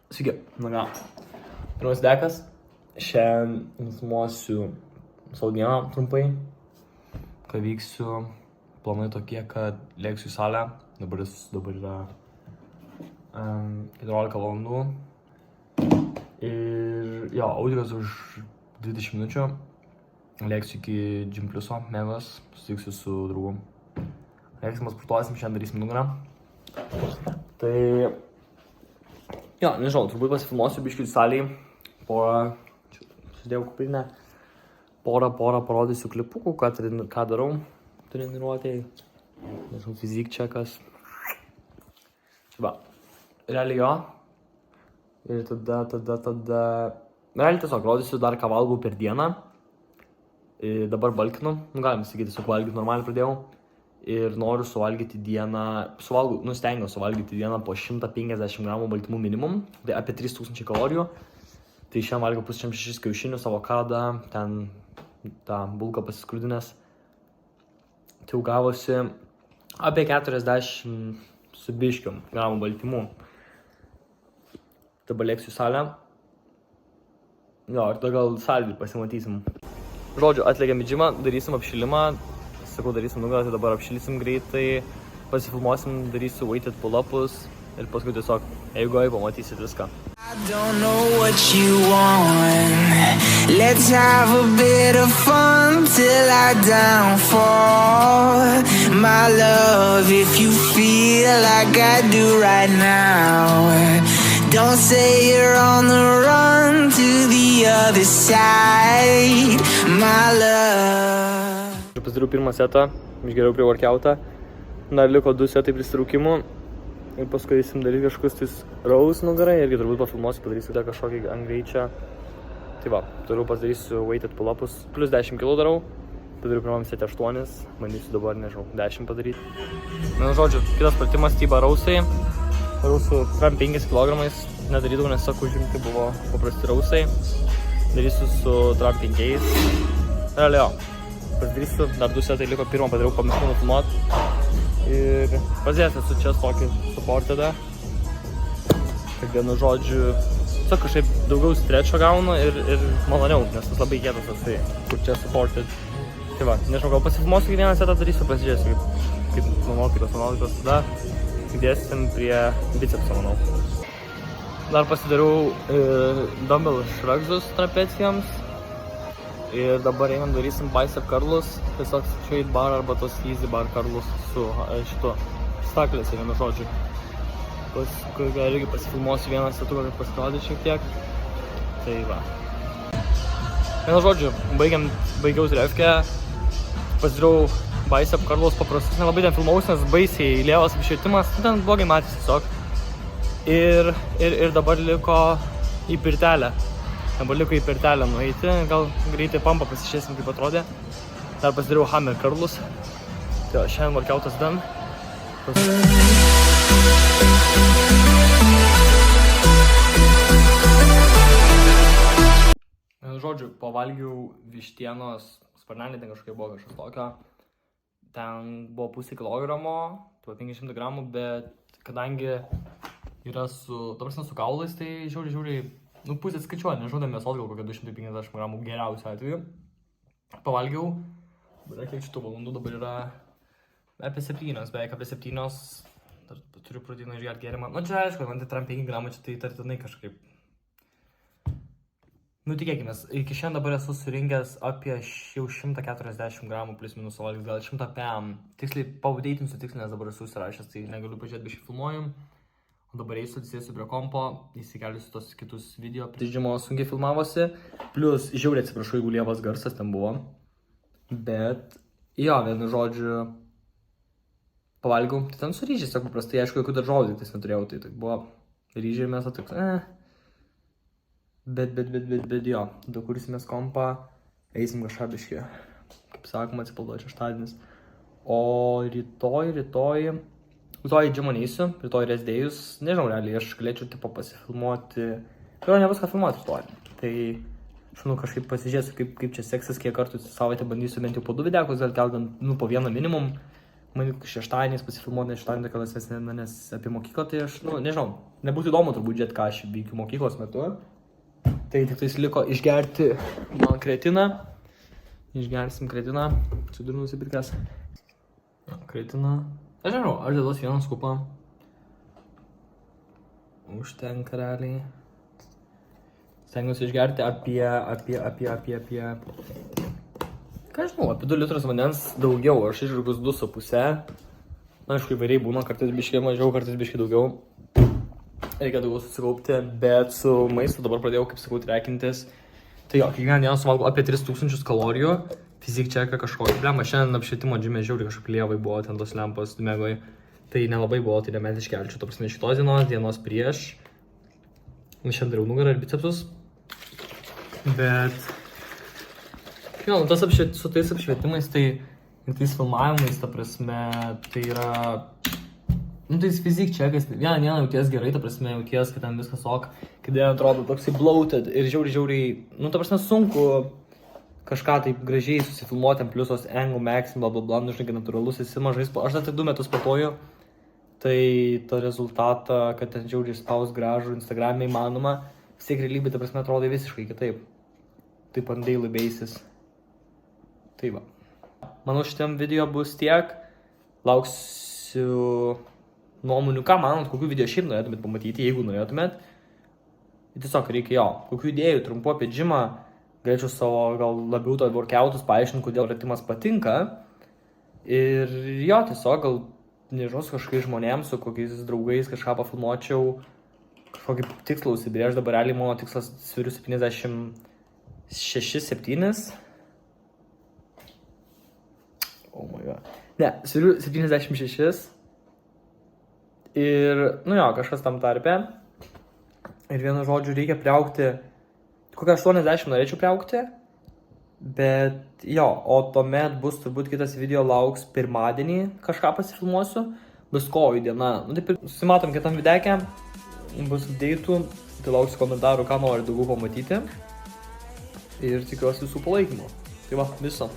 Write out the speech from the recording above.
Sveiki, nu ką, pirmas dekas, šiandien nufilmuosiu savo dieną trumpai, ką vyksiu, planai tokie, kad lėksiu į salę, dabar yra 14 valandų ir jo, audrikas už 20 minučių, lėksiu iki Gym Pliuso, Megos, susitiksiu su draugu. Lėksim, pasportuosim, šiandien darysim nugarą. Tai jo, nežinau, turbūt pasifilmuosiu biškį salėj, porą, čia sudėjau kuprinę, porą parodysiu klipukų, ką darau treniruotėj, nežinau, fizik čekas. Va, realiai jo, ir tada, realiai tiesiog rodysiu dar ką valgau per dieną, ir dabar balkinu, galim sakyti, tiesiog valgyti normaliai pradėjau. Ir noriu suvalgyti dieną, stengiau suvalgyti dieną po 150 gramų baltymų minimum, tai apie 3000 kalorijų. Tai šiandien valgiau 506 kiaušinius, avokadą, ten tą bulką pasiskrudinęs. Tai jau gavosi apie 40 su biškiu gramų baltymų. Dabar lėksiu į salę. Jo, ir tada gal salį pasimatysim. Žodžiu, atlėgiam į džimą, darysim apšilimą. Sakau, darysim nugarą, tai dabar apšilysim greitai, pasifilmuosim, darysiu weighted pull-upus ir paskui tiesiog eigoje pamatysit viską. I don't know what you want. Let's have a bit of fun till I downfall. My love, if you feel like I do right now, don't say you're on the run to the other side, my love. Pasidariau pirmą setą, išgeriau prie workoutą, dar liko 2 setai prisitraukimų ir paskui eisim daryti kažkokius tais raus nugarai, irgi turbūt pafilmuosiu, padarysiu dar kažkokį ant greičio. Tai va, toliau padarysiu weighted pull-upus, plus 10 kg darau, padariau pirmam setį 8, bandysiu dabar, nežinau, 10 padaryti. Na, žodžiu, kitas pratimas tyba rausai, rausų 5 kg, nedarydavau, nes sakau, užimti buvo paprasti rausai, darysiu su 5. Realiai jo. Pasidarysiu, dar 2 setai liko, pirmą padariau, pamiršau nufilmuot ir pažiūrėsiu, esu čia tokį supportedą. Tai vienu žodžiu, tiesiog kažkaip daugiau strečio gaunu ir maloniau, nes tas labai kietas esi, kur čia supported. Tai va, nežinau, gal pasifilmuosiu kiekvieną setą darysiu, pasižiūrėsiu, kaip manau, kitos nuolaidos, tada įdėsim prie bicepso, manau. Dar pasidariau dumbbell shrugs trapecijoms. Ir dabar einam darysim bicep curlus, tiesiog straight bar arba tos easy bar curlus su šito staklėse, vienu žodžiu. Paskui irgi pasifilmuosiu vieną setuką, kad pasirodė šiek tiek. Tai va. Vienu žodžiu, baigiau trefkę, pasidariau bicep curlus paprastus, nelabai ten filmavus, nes baisiai lievas apšvietimas, ten blogai matys tiesiog. Ir dabar liko į pirtelę. Dabar liko į pirtelę nueiti, gal greitai pampą pasižiūrėsim, kaip atrodė. Dar pasidariau hammer curlus. Tai šiandien workoutas done. Žodžiu, pavalgiau vištienos sparnelį, ten kažkokia buvo kažkas tokio. Ten buvo 0,5 kilogramo, tai 500 gramų, bet kadangi yra su kaulais, tai žiauriai, pusė skaičiuoja, nežinau, mėsos gal kokia 250 gramų geriausiu atveju. Pavalgiau, kiek šitų valandų dabar yra apie 7, beveik apie 7, dar turiu pradėti išgerti gėrimą. Nu čia aišku, man tai 5 gramų, čia tai tartinai kažkaip. Nu tikėkimės, iki šiandien dabar esu surinkęs apie jau 140 gramų plus minus suvalgęs, gal 100 pm. Tiksliai paudeitinsiu tiksliai, nes dabar esu užsirašęs, tai negaliu pažiūrėti, biškai filmuojam. O dabar eisiu, atsisėsiu prie kompo, įsikelsiu tos kitus video. Žymo sunkiai filmavosi, plus žiauriai atsiprašau, jeigu lievas garsas ten buvo. Bet, jo, vienu žodžiu, pavalgiau, tai ten su ryžiais, tiesiog paprastai, aišku, jokių daržovių tai neturėjau, tai buvo ryžiai ir mėsa, toks, Bet jo, tada kursimės kompą, eisim kažką biškį, kaip sakoma, atsipalduoju šeštadienis. O rytoj į džimą neįsiu, rytoj resdėjus, nežinau, realiai, aš galėčiau tipo pasifilmuoti, tai nebus ką filmuoti rytoj. Tai, žinau, kažkaip pasižiūrėsiu, kaip čia seksis, kiek kartų savaitę bandysiu bent jau po 2 videkus, gal po vieną minimum, Man šeštadieniais pasifilmuoti, nes šeštadienį tokia laisvesnė, nes apie mokyklą, tai aš, nu, nežinau, nebūtų įdomu turbūt žiūrėti, ką aš veikiu mokyklos metu. Tai tik tais liko išgerti man kretiną. Išgersim kretiną. Suduriu nusipirkęs. Kretiną. Aš nežinau, aš dėdos vieną skupą. Užtenka realiai. Stengiuosi išgerti apie... Ką žinau, apie 2 litrus vandens daugiau. Aš išžirgus 2,5. Na, aišku, įvairiai būna, kartais biškiai mažiau, kartais biškiai daugiau. Reikia daugiau susikaupti, bet su maistu dabar pradėjau, kaip sakau, trekintis. Tai jo, kiekvieną dieną suvalgau apie 3000 kalorijų. Fizik čeką kažkokį. Blema, šiandien apšvietimo džime žiauriai kažkaip lievai buvo, ten tos lempos mėgoj. Tai nelabai buvo, tai nebent iškelčiau. Ta prasme, šitos dienos prieš. Šiandien dariau nugarą ir bicepsus. Bet... Jo, su tais apšvietimais, tai ir tais filmavimais, ta prasme, tai yra... Nu, tais fizik čekais, vieną dieną jauties gerai, ta prasme, jauties, kad ten viskas ok, kai dieną atrodo toksai bloated ir žiauriai, nu, ta prasme, sunku kažką taip gražiai susifilmuoti, pliusos angle, maxim, blablabla, nu, žinai, natūralus, esi mažai, aš dar 2 metus patoju, tai to rezultatą, kad ten žiauriai spaus gražų, Instagram'e įmanoma, vis tiek realybė, ta prasme, atrodo visiškai kitaip, taip on daily basis, tai va. Manau, šitam video bus tiek, lauksiu nuomonių, ką manot, kokių video šiaip norėtumėt pamatyti, jeigu norėtumėt. Tiesiog reikia jo, kokių idėjų trumpu apie džimą, galėčiau savo gal labiau to workoutus paaiškinti, kodėl pratimas patinka. Ir jo, tiesiog gal, nežinau, su kažkokiais žmonėms, su kokiais draugais kažką pafilmuočiau, kažkokį tikslą užsibrėž, dabar realiai mano tikslas sviriu 76-7. Oh my god. Ne, sviriu 76. Ir, nu jo, kažkas tam tarpe. Ir vienu žodžiu reikia priaugti, kokią 80 norėčiau priaugti. Bet jo, o tuomet bus turbūt kitas video lauks pirmadienį, kažką pasifilmuosiu. Bus kojų diena. Nu taip ir susimatom kitam videkę. Bus update'ų, tai lauksiu komentarų, ką nori daugiau pamatyti. Ir tikiuosi visų palaikymų. Tai va, viso.